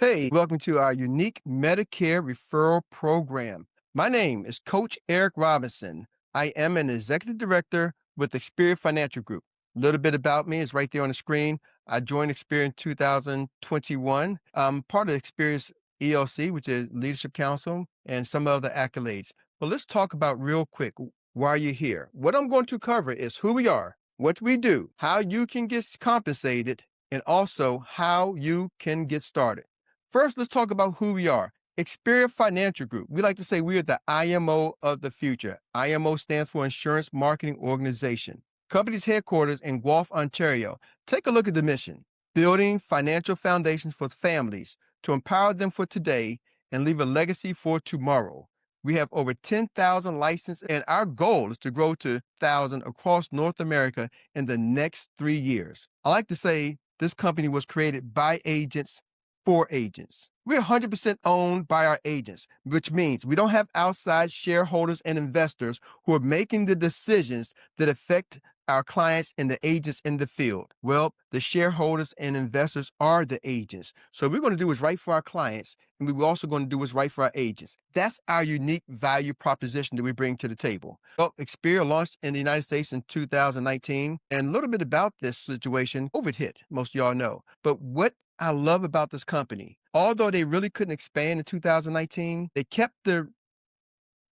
Hey, welcome to our unique Medicare Referral Program. My name is Coach Erik Robinson. I am an executive director with Experior Financial Group. A little bit about me is right there on the screen. I joined Experior in 2021. I'm part of Experior's ELC, which is Leadership Council, and some other accolades. But let's talk about real quick why you're here. What I'm going to cover is who we are, what we do, how you can get compensated, and also how you can get started. First, let's talk about who we are. Experior Financial Group. We like to say we are the IMO of the future. IMO stands for Insurance Marketing Organization. Company's headquarters in Guelph, Ontario. Take a look at the mission. Building financial foundations for families to empower them for today and leave a legacy for tomorrow. We have over 10,000 licensed, and our goal is to grow to 1,000 across North America in the next 3 years. I like to say this company was created by agents for agents. We're 100% owned by our agents, which means we don't have outside shareholders and investors who are making the decisions that affect our clients and the agents in the field. Well, the shareholders and investors are the agents. So we're going to do what's right for our clients, and we're also going to do what's right for our agents. That's our unique value proposition that we bring to the table. Well, Experior launched in the United States in 2019, and a little bit about this situation, COVID hit, most of y'all know. But what I love about this company, although they really couldn't expand in 2019, they kept their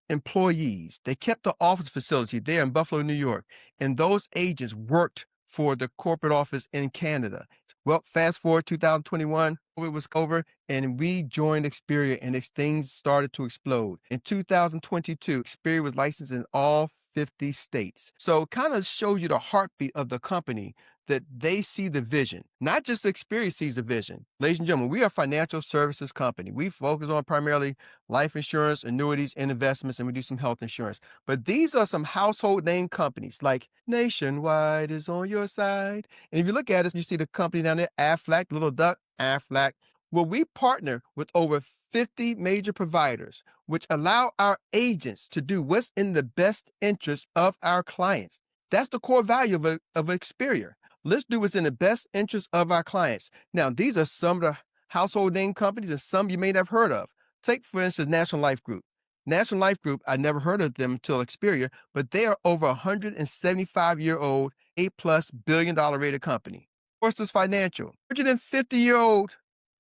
employees, they kept the office facility there in Buffalo, New York, and those agents worked for the corporate office in Canada. Well, fast forward 2021, COVID was over, and we joined Experior, and things started to explode. In 2022, Experior was licensed in all 50 states. So it kind of shows you the heartbeat of the company, that they see the vision. Not just Experior sees the vision. Ladies and gentlemen, we are a financial services company. We focus on primarily life insurance, annuities, and investments, and we do some health insurance. But these are some household name companies like Nationwide is on your side. And if you look at it, you see the company down there, Aflac, little duck, Aflac. Well, we partner with over 50 major providers, which allow our agents to do what's in the best interest of our clients. That's the core value of Experior. Let's do what's in the best interest of our clients. Now, these are some of the household name companies and some you may not have heard of. Take, for instance, National Life Group. National Life Group, I never heard of them until Experior, but they are over 175-year-old, A-plus billion-dollar rated company. Forsters Financial, 150-year-old,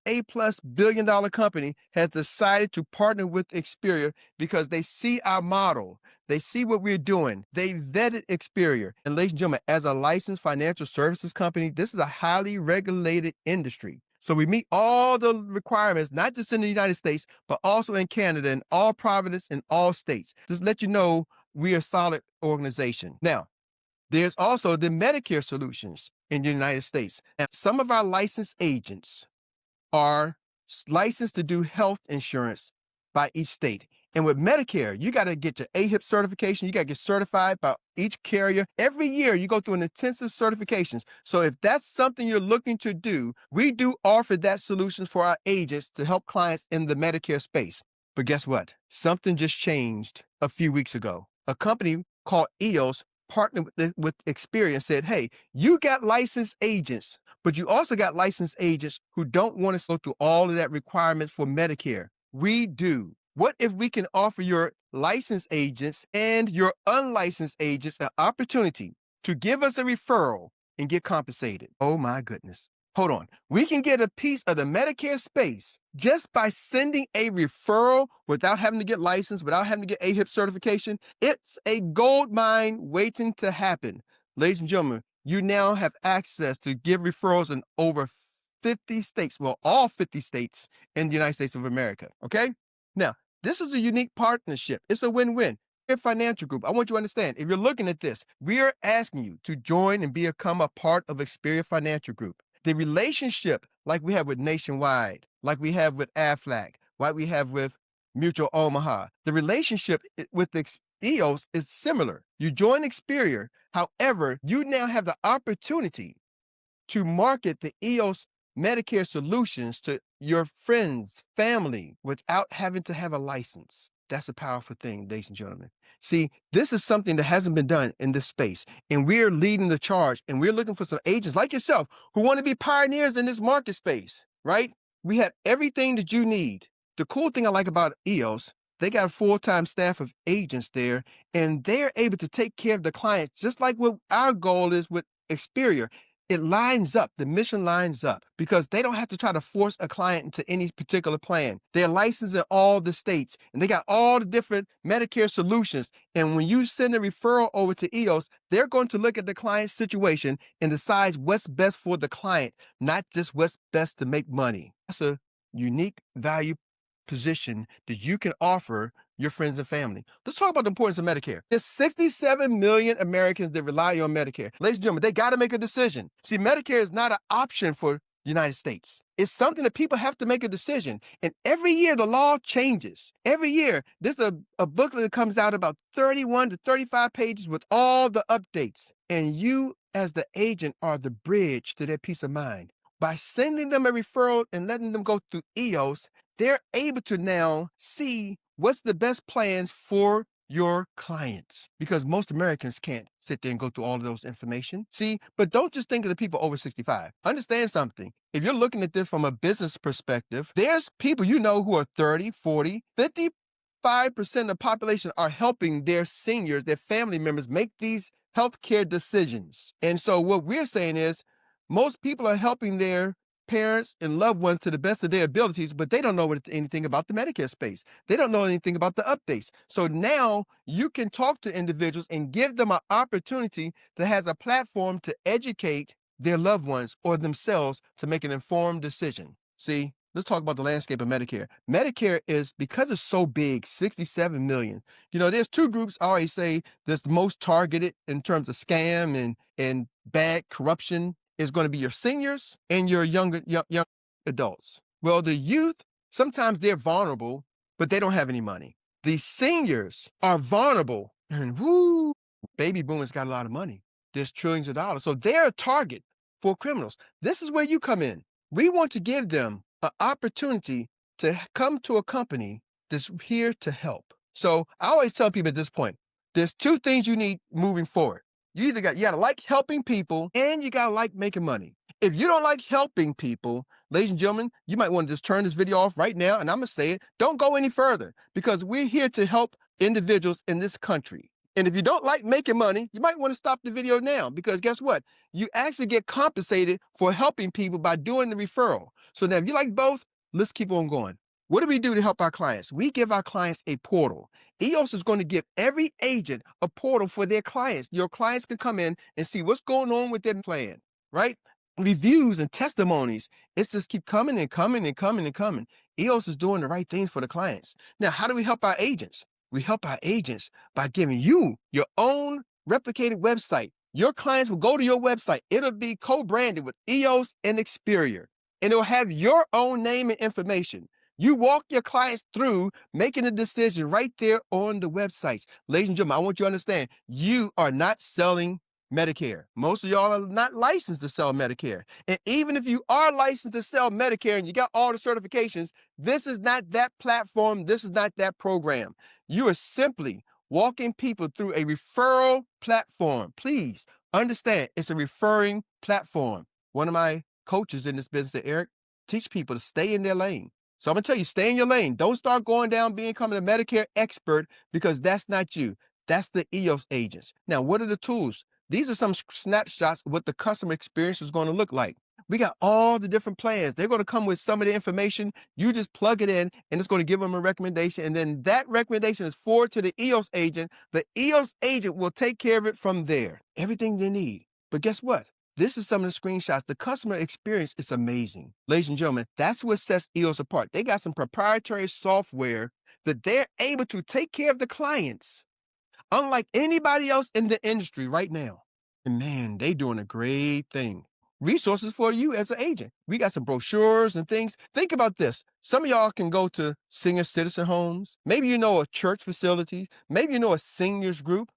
A-plus billion-dollar company has decided to partner with Experior because they see our model. They see what we're doing. They vetted Experior. And ladies and gentlemen, as a licensed financial services company, this is a highly regulated industry. So we meet all the requirements, not just in the United States, but also in Canada and all provinces in all states. Just let you know we're a solid organization. Now, there's also the Medicare solutions in the United States. And some of our licensed agents are licensed to do health insurance by each state. And with Medicare, you got to get your AHIP certification. You got to get certified by each carrier. Every year, you go through an intensive certifications. So if that's something you're looking to do, we do offer that solutions for our agents to help clients in the Medicare space. But guess what? Something just changed a few weeks ago. A company called EOS partnered with Experior and said, hey, you got licensed agents, but you also got licensed agents who don't want to go through all of that requirements for Medicare. We do. What if we can offer your licensed agents and your unlicensed agents an opportunity to give us a referral and get compensated? Oh my goodness. Hold on. We can get a piece of the Medicare space just by sending a referral without having to get licensed, without having to get AHIP certification. It's a gold mine waiting to happen. Ladies and gentlemen, you now have access to give referrals in over 50 states. Well, all 50 states in the United States of America. Okay? Now, this is a unique partnership. It's a win-win. Financial Group, I want you to understand, if you're looking at this, we are asking you to join and become a part of Experior Financial Group. The relationship like we have with Nationwide, like we have with Aflac, like we have with Mutual Omaha, the relationship with EOS is similar. You join Experior, however, you now have the opportunity to market the EOS Medicare solutions to your friends, family, without having to have a license. That's a powerful thing, ladies and gentlemen. See, this is something that hasn't been done in this space, and we're leading the charge, and we're looking for some agents like yourself who want to be pioneers in this market space, right? We have everything that you need. The cool thing I like about EOS, they got a full-time staff of agents there, and they're able to take care of the clients just like what our goal is with Experior. It lines up, the mission lines up because they don't have to try to force a client into any particular plan. They're licensed in all the states and they got all the different Medicare solutions. And when you send a referral over to EOS, they're going to look at the client's situation and decide what's best for the client, not just what's best to make money. That's a unique value position that you can offer your friends and family. Let's talk about the importance of Medicare. There's 67 million Americans that rely on Medicare. Ladies and gentlemen, they got to make a decision. See, Medicare is not an option for the United States. It's something that people have to make a decision. And every year the law changes. Every year there's a booklet that comes out about 31 to 35 pages with all the updates. And you as the agent are the bridge to their peace of mind. By sending them a referral and letting them go through EOS, they're able to now see what's the best plans for your clients because most Americans can't sit there and go through all of those information. See, but don't just think of the people over 65. Understand something. If you're looking at this from a business perspective, there's people you know who are 30, 40, 55% of the population are helping their seniors, their family members make these healthcare decisions. And so what we're saying is most people are helping their parents and loved ones to the best of their abilities, but they don't know anything about the Medicare space. They don't know anything about the updates. So now you can talk to individuals and give them an opportunity to have a platform to educate their loved ones or themselves to make an informed decision. See, let's talk about the landscape of Medicare. Medicare is, because it's so big, 67 million. There's two groups I always say that's the most targeted in terms of scam and bad corruption is going to be your seniors and your young adults. Well, the youth, sometimes they're vulnerable, but they don't have any money. The seniors are vulnerable and whoo, baby boomers got a lot of money. There's trillions of dollars. So they're a target for criminals. This is where you come in. We want to give them an opportunity to come to a company that's here to help. So I always tell people at this point, there's two things you need moving forward. You gotta like helping people and you gotta like making money. If you don't like helping people, ladies and gentlemen, you might want to just turn this video off right now. And I'm gonna say it, don't go any further because we're here to help individuals in this country. And if you don't like making money, you might want to stop the video now because guess what? You actually get compensated for helping people by doing the referral. So now if you like both, let's keep on going. What do we do to help our clients? We give our clients a portal. EOS is going to give every agent a portal for their clients. Your clients can come in and see what's going on with their plan, right? Reviews and testimonies. It's just keep coming and coming and coming and coming. EOS is doing the right things for the clients. Now, how do we help our agents? We help our agents by giving you your own replicated website. Your clients will go to your website. It'll be co-branded with EOS and Experior, and it'll have your own name and information. You walk your clients through making a decision right there on the websites. Ladies and gentlemen, I want you to understand, you are not selling Medicare. Most of y'all are not licensed to sell Medicare. And even if you are licensed to sell Medicare and you got all the certifications, this is not that platform. This is not that program. You are simply walking people through a referral platform. Please understand, it's a referring platform. One of my coaches in this business, Eric, teach people to stay in their lane. So I'm going to tell you, stay in your lane. Don't start going down becoming a Medicare expert because that's not you. That's the EOS agents. Now, what are the tools? These are some snapshots of what the customer experience is going to look like. We got all the different plans. They're going to come with some of the information. You just plug it in and it's going to give them a recommendation. And then that recommendation is forwarded to the EOS agent. The EOS agent will take care of it from there. Everything they need. But guess what? This is some of the screenshots. The customer experience is amazing. Ladies and gentlemen, that's what sets EOS apart. They got some proprietary software that they're able to take care of the clients, unlike anybody else in the industry right now. And man, they doing a great thing. Resources for you as an agent. We got some brochures and things. Think about this. Some of y'all can go to senior citizen homes. Maybe you know a church facility. Maybe you know a seniors group.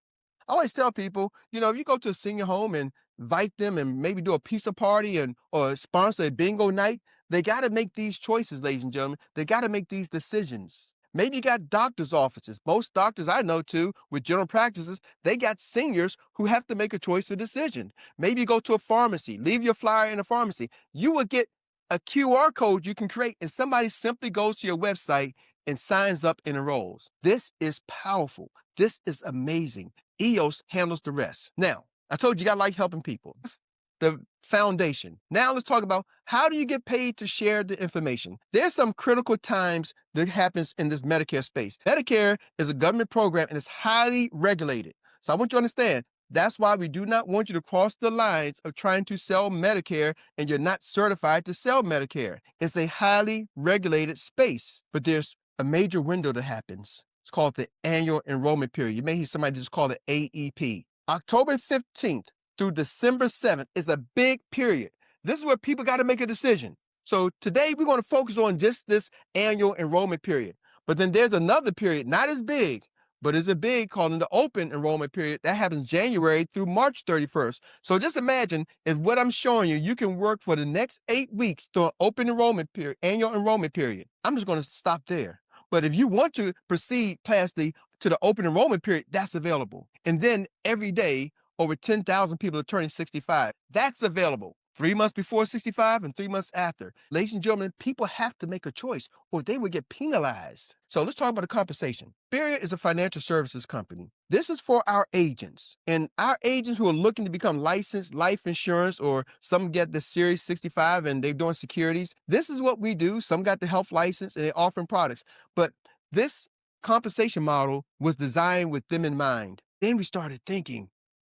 I always tell people, if you go to a senior home and invite them and maybe do a pizza party or sponsor a bingo night, they got to make these choices, ladies and gentlemen. They got to make these decisions. Maybe you got doctor's offices. Most doctors I know too, with general practices, they got seniors who have to make a choice or decision. Maybe you go to a pharmacy, leave your flyer in a pharmacy. You will get a QR code you can create, and somebody simply goes to your website and signs up and enrolls. This is powerful. This is amazing. EOS handles the rest. Now, I told you, you got to like helping people. That's the foundation. Now let's talk about, how do you get paid to share the information? There's some critical times that happens in this Medicare space. Medicare is a government program and it's highly regulated. So I want you to understand, that's why we do not want you to cross the lines of trying to sell Medicare and you're not certified to sell Medicare. It's a highly regulated space, but there's a major window that happens. It's called the annual enrollment period. You may hear somebody just call it AEP. October 15th through December 7th is a big period. This is where people got to make a decision. So today we're going to focus on just this annual enrollment period. But then there's another period, not as big, but is a big, called the open enrollment period. That happens January through March 31st. So just imagine, if what I'm showing you, you can work for the next 8 weeks through an open enrollment period, annual enrollment period. I'm just going to stop there. But if you want to proceed past to the open enrollment period, that's available. And then every day, over 10,000 people are turning 65. That's available 3 months before 65 and 3 months after. Ladies and gentlemen, people have to make a choice or they will get penalized. So let's talk about the compensation. Experior is a financial services company. This is for our agents, and our agents who are looking to become licensed life insurance, or some get the Series 65 and they're doing securities. This is what we do. Some got the health license and they're offering products. But this compensation model was designed with them in mind. Then we started thinking,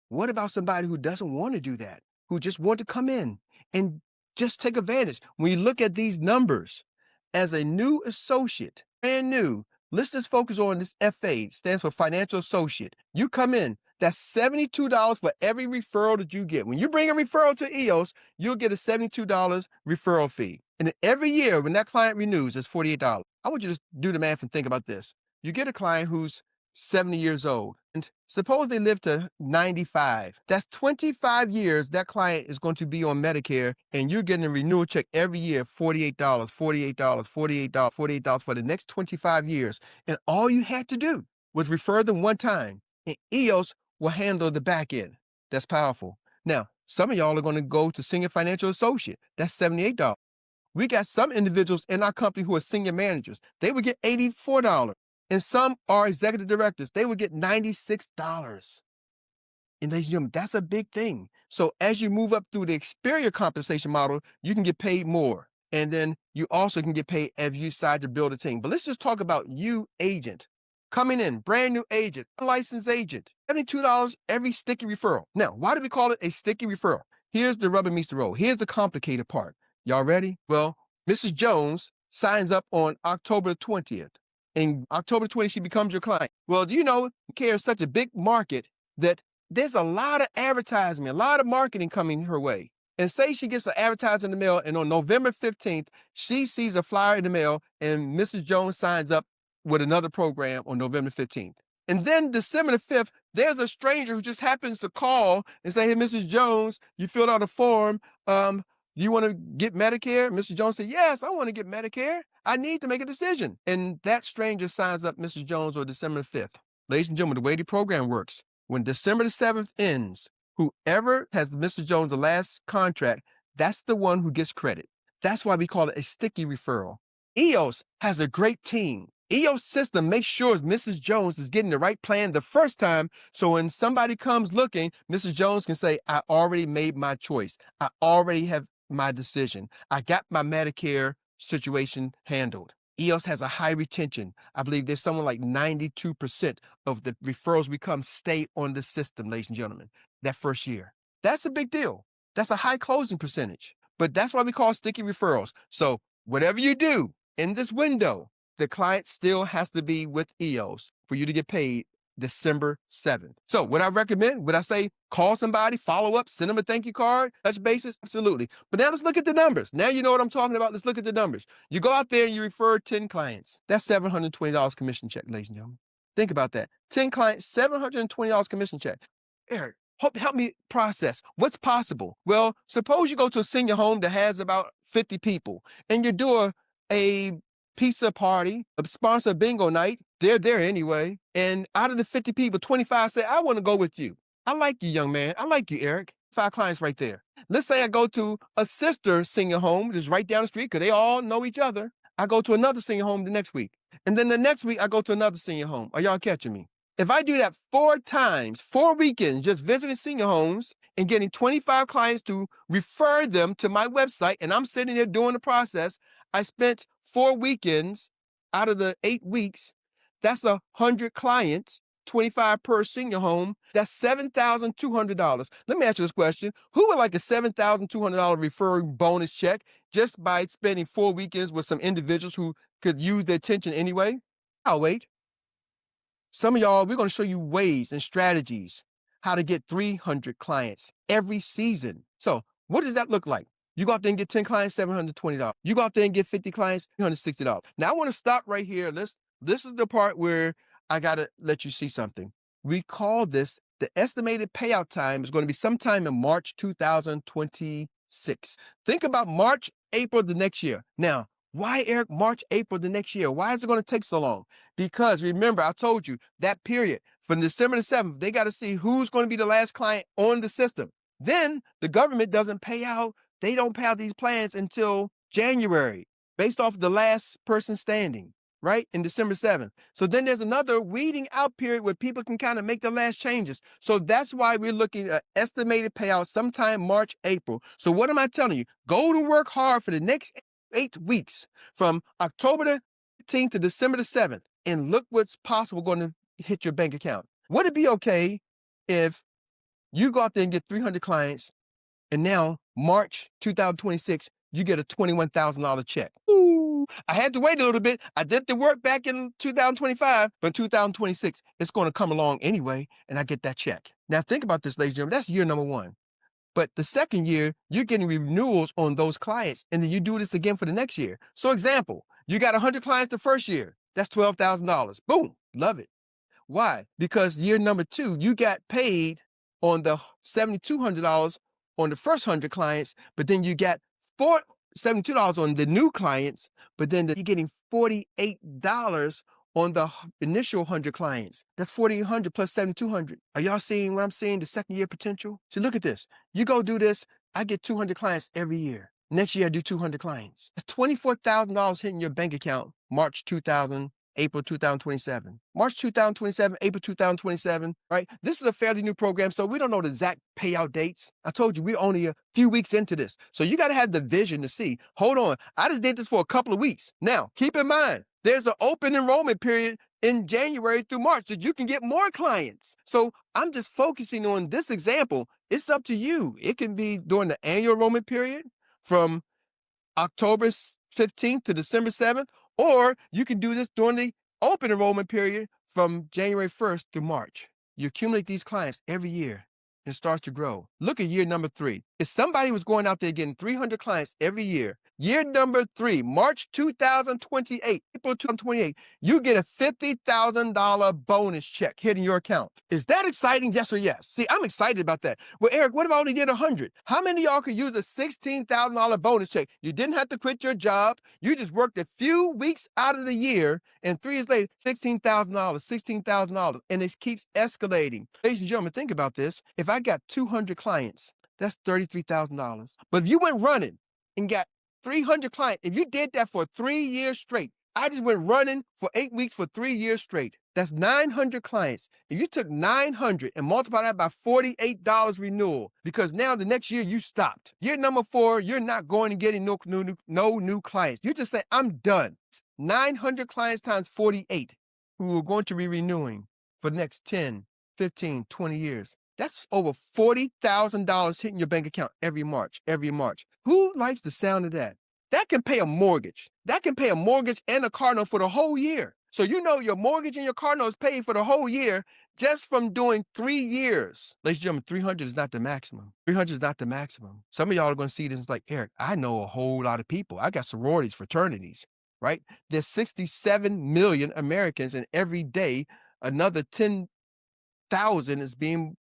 what about somebody who doesn't want to do that, who just want to come in and just take advantage? When you look at these numbers, as a new associate, brand new, let's just focus on this FA, stands for financial associate. You come in, that's $72 for every referral that you get. When you bring a referral to EOS, you'll get a $72 referral fee. And then every year when that client renews, it's $48. I want you to do the math and think about this. You get a client who's 70 years old, and suppose they live to 95. That's 25 years that client is going to be on Medicare, and you're getting a renewal check every year, $48, $48, $48, $48 for the next 25 years. And all you had to do was refer them one time, and EOS will handle the back end. That's powerful. Now, some of y'all are going to go to senior financial associate. That's $78. We got some individuals in our company who are senior managers. They would get $84. And some are executive directors. They would get $96. And ladies and gentlemen, that's a big thing. So as you move up through the Experior compensation model, you can get paid more. And then you also can get paid as you decide to build a team. But let's just talk about you, agent. Coming in, brand new agent, unlicensed agent, $72 every sticky referral. Now, why do we call it a sticky referral? Here's the rubber meets the road. Here's the complicated part. Y'all ready? Well, Mrs. Jones signs up on October 20th. In October 20th, she becomes your client. Well, do you know, Medicare is such a big market that there's a lot of advertising, a lot of marketing coming her way. And say she gets an advertising in the mail, and on November 15th, she sees a flyer in the mail, and Mrs. Jones signs up with another program on November 15th. And then December the 5th, there's a stranger who just happens to call and say, hey, Mrs. Jones, you filled out a form. Do you want to get Medicare? Mr. Jones said, yes, I want to get Medicare. I need to make a decision. And that stranger signs up Mrs. Jones on December 5th. Ladies and gentlemen, the way the program works, when December the 7th ends, whoever has Mr. Jones the last contract, that's the one who gets credit. That's why we call it a sticky referral. EOS has a great team. EOS system makes sure Mrs. Jones is getting the right plan the first time. So when somebody comes looking, Mrs. Jones can say, I already made my choice. I already have my decision. I got my Medicare situation handled. EOS has a high retention. I believe there's something like 92% of the referrals we come stay on the system, ladies and gentlemen, that first year. That's a big deal. That's a high closing percentage. But that's why we call sticky referrals. So whatever you do in this window, the client still has to be with EOS for you to get paid December 7th. So would I recommend, would I say call somebody, follow up, send them a thank you card, touch basis? Absolutely. But now let's look at the numbers. Now you know what I'm talking about. Let's look at the numbers. You go out there and you refer 10 clients. That's $720 commission check, ladies and gentlemen. Think about that. 10 clients, $720 commission check. Erik, help me process. What's possible? Well, suppose you go to a senior home that has about 50 people and you do a pizza party, sponsor a bingo night. They're there anyway. And out of the 50 people, 25 say, I want to go with you. I like you, young man. I like you, Erik. 5 clients right there. Let's say I go to a sister senior home that's right down the street because they all know each other. I go to another senior home the next week. And then the next week, I go to another senior home. Are y'all catching me? If I do that 4 times, 4 weekends, just visiting senior homes and getting 25 clients to refer them to my website, and I'm sitting there doing the process, I spent 4 weekends out of the 8 weeks. That's 100 clients, 25 per senior home. That's $7,200. Let me ask you this question. Who would like a $7,200 referring bonus check just by spending 4 weekends with some individuals who could use their attention anyway? I'll wait. Some of y'all, we're going to show you ways and strategies how to get 300 clients every season. So what does that look like? You go out there and get 10 clients, $720. You go out there and get 50 clients, $360. Now I want to stop right here. This is the part where I got to let you see something. We call this the estimated payout time is going to be sometime in March 2026. Think about March, April the next year. Now, why, Eric, March, April the next year? Why is it going to take so long? Because remember, I told you that period from December the 7th, they got to see who's going to be the last client on the system. Then the government doesn't pay out. They don't pay out these plans until January based off the last person standing, right? In December 7th. So then there's another weeding out period where people can kind of make the last changes. So that's why we're looking at estimated payout sometime March, April. So what am I telling you? Go to work hard for the next 8 weeks from October the 15th to December the 7th, and look what's possible going to hit your bank account. Would it be okay if you go out there and get 300 clients and now March 2026, you get a $21,000 check? Ooh, I had to wait a little bit. I did the work back in 2025, but 2026, it's going to come along anyway, and I get that check. Now think about this, ladies and gentlemen. That's year number 1. But the second year, you're getting renewals on those clients, and then you do this again for the next year. So example, you got 100 clients the first year. That's $12,000. Boom, love it. Why? Because year number 2, you got paid on the $7,200 on the first 100 clients, but then you got $72 on the new clients, but then you're getting $48 on the initial 100 clients. That's 4,800 plus 7,200. Are y'all seeing what I'm seeing? The second year potential? So look at this. You go do this. I get 200 clients every year. Next year, I do 200 clients. That's $24,000 hitting your bank account March 2000, April 2027. March 2027, April 2027, right? This is a fairly new program, so we don't know the exact payout dates. I told you, we're only a few weeks into this. So you got to have the vision to see, hold on, I just did this for a couple of weeks. Now, keep in mind, there's an open enrollment period in January through March that you can get more clients. So I'm just focusing on this example. It's up to you. It can be during the annual enrollment period from October 15th to December 7th, or you can do this during the open enrollment period from January 1st through March. You accumulate these clients every year and it starts to grow. Look at year number 3. If somebody was going out there getting 300 clients every year, year number 3, March 2028, April 2028, you get a $50,000 bonus check hitting your account. Is that exciting? Yes or yes? See, I'm excited about that. Well, Eric, what if I only did 100? How many of y'all could use a $16,000 bonus check? You didn't have to quit your job. You just worked a few weeks out of the year, and 3 years later, $16,000, $16,000, and it keeps escalating. Ladies and gentlemen, think about this. If I got 200 clients, that's $33,000. But if you went running and got 300 clients, if you did that for 3 years straight, I just went running for 8 weeks for 3 years straight. That's 900 clients. If you took 900 and multiply that by $48 renewal, because now the next year you stopped. Year number 4, you're not going and getting no new clients. You just say, I'm done. 900 clients times 48 who are going to be renewing for the next 10, 15, 20 years. That's over $40,000 hitting your bank account every March. Who likes the sound of that? That can pay a mortgage. That can pay a mortgage and a car note for the whole year. So you know your mortgage and your car note is paid for the whole year just from doing 3 years. Ladies and gentlemen, 300 is not the maximum. 300 is not the maximum. Some of y'all are going to see this like, Eric, I know a whole lot of people. I got sororities, fraternities, right? There's 67 million Americans, and every day another 10,000 is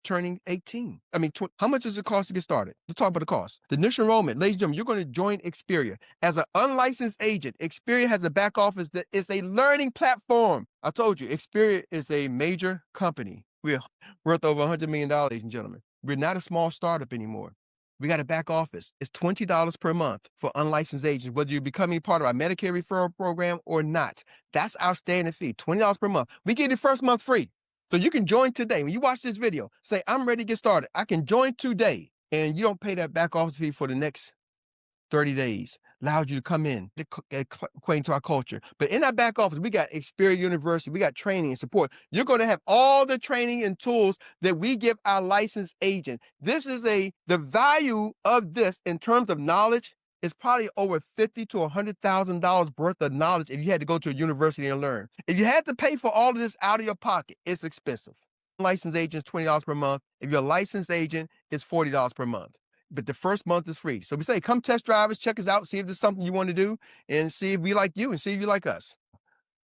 turning 18. I mean, how much does it cost to get started? Let's talk about the cost. The initial enrollment, ladies and gentlemen, you're going to join Experior. As an unlicensed agent, Experior has a back office that is a learning platform. I told you, Experior is a major company. We're worth over $100 million, ladies and gentlemen. We're not a small startup anymore. We got a back office. It's $20 per month for unlicensed agents, whether you're becoming part of our Medicare referral program or not. That's our standard fee, $20 per month. We give you the first month free. So you can join today. When you watch this video, say, I'm ready to get started. I can join today. And you don't pay that back office fee for the next 30 days. Allows you to come in, get acquainted to our culture. But in our back office, we got Experior University, we got training and support. You're going to have all the training and tools that we give our licensed agent. This is the value of this in terms of knowledge is probably over $50,000 to $100,000 worth of knowledge if you had to go to a university and learn. If you had to pay for all of this out of your pocket, it's expensive. Licensed agent is $20 per month. If you're a licensed agent, it's $40 per month. But the first month is free. So we say, come test drive us, check us out, see if there's something you want to do, and see if we like you and see if you like us.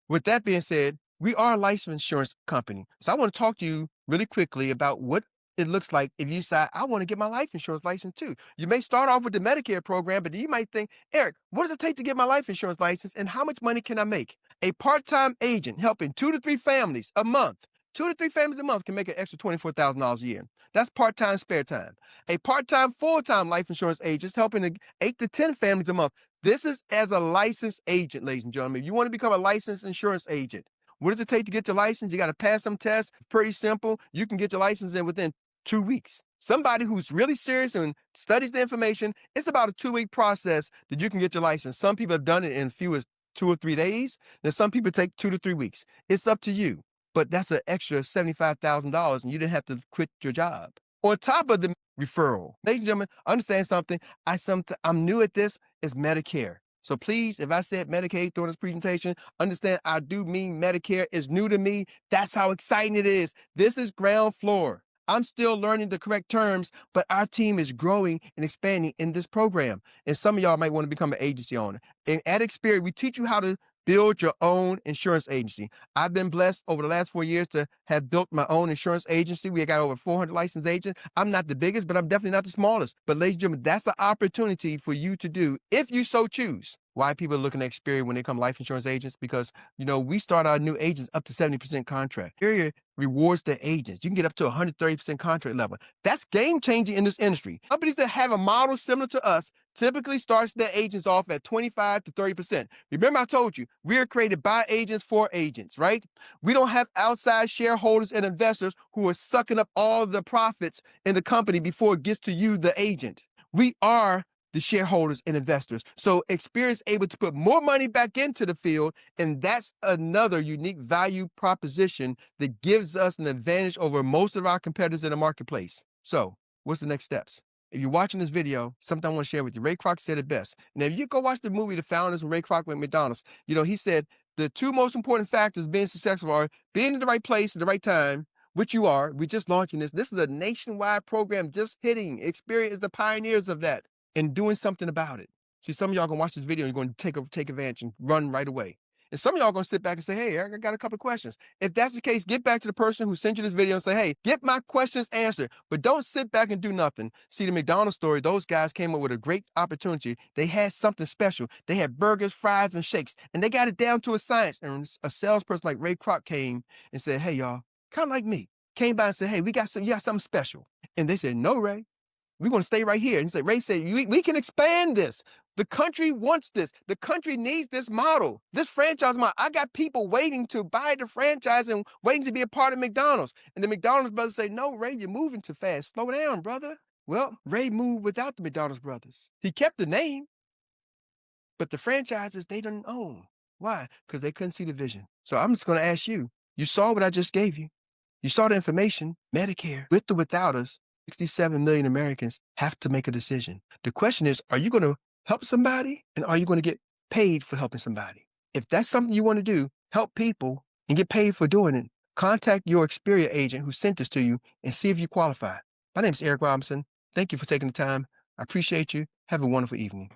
With that being said, we are a life insurance company. So I want to talk to you really quickly about what it looks like if you decide, I want to get my life insurance license too. You may start off with the Medicare program, but you might think, Eric, what does it take to get my life insurance license and how much money can I make? A part-time agent helping 2 to 3 families a month. 2 to 3 families a month can make an extra $24,000 a year. That's part-time spare time. A part-time, full-time life insurance agent is helping 8 to 10 families a month. This is as a licensed agent, ladies and gentlemen. If you want to become a licensed insurance agent, what does it take to get your license? You got to pass some tests. Pretty simple. You can get your license in within 2 weeks. Somebody who's really serious and studies the information, it's about a 2-week process that you can get your license. Some people have done it in few as 2 or 3 days. Then some people take 2 to 3 weeks. It's up to you. But that's an extra $75,000 and you didn't have to quit your job. On top of the referral, ladies and gentlemen, understand something. I'm new at this. It's Medicare. So please, if I said Medicaid during this presentation, understand I do mean Medicare is new to me. That's how exciting it is. This is ground floor. I'm still learning the correct terms, but our team is growing and expanding in this program. And some of y'all might want to become an agency owner. And at Experior, we teach you how to build your own insurance agency. I've been blessed over the last 4 years to have built my own insurance agency. We got over 400 licensed agents. I'm not the biggest, but I'm definitely not the smallest. But ladies and gentlemen, that's an opportunity for you to do if you so choose. Why people are looking at Experior when they become life insurance agents? Because, we start our new agents up to 70% contract. Experior rewards their agents. You can get up to 130% contract level. That's game changing in this industry. Companies that have a model similar to us typically starts their agents off at 25 to 30%. Remember I told you, we are created by agents for agents, right? We don't have outside shareholders and investors who are sucking up all the profits in the company before it gets to you, the agent. We are the shareholders and investors. So Experior is able to put more money back into the field, and that's another unique value proposition that gives us an advantage over most of our competitors in the marketplace. So what's the next steps? If you're watching this video, something I want to share with you. Ray Kroc said it best. Now, if you go watch the movie The Founders when Ray Kroc went McDonald's, he said the 2 most important factors being successful are being in the right place at the right time, which you are. We're just launching this. This is a nationwide program just hitting. Experior is the pioneers of that and doing something about it. See, some of y'all gonna watch this video and you're gonna take advantage and run right away. And some of y'all gonna sit back and say, hey, Eric, I got a couple of questions. If that's the case, get back to the person who sent you this video and say, hey, get my questions answered. But don't sit back and do nothing. See, the McDonald's story, those guys came up with a great opportunity. They had something special. They had burgers, fries, and shakes, and they got it down to a science. And a salesperson like Ray Kroc came and said, hey, y'all, kind of like me, came by and said, hey, you got something special. And they said, no, Ray. We want to stay right here. And he said, Ray said, we can expand this. The country wants this. The country needs this model, this franchise model. I got people waiting to buy the franchise and waiting to be a part of McDonald's. And the McDonald's brothers say, no, Ray, you're moving too fast. Slow down, brother. Well, Ray moved without the McDonald's brothers. He kept the name, but the franchises they didn't own. Why? Because they couldn't see the vision. So I'm just going to ask you, you saw what I just gave you. You saw the information, Medicare, with or without us. 67 million Americans have to make a decision. The question is, are you going to help somebody and are you going to get paid for helping somebody? If that's something you want to do, help people and get paid for doing it, contact your Experior agent who sent this to you and see if you qualify. My name is Erik Robinson. Thank you for taking the time. I appreciate you. Have a wonderful evening.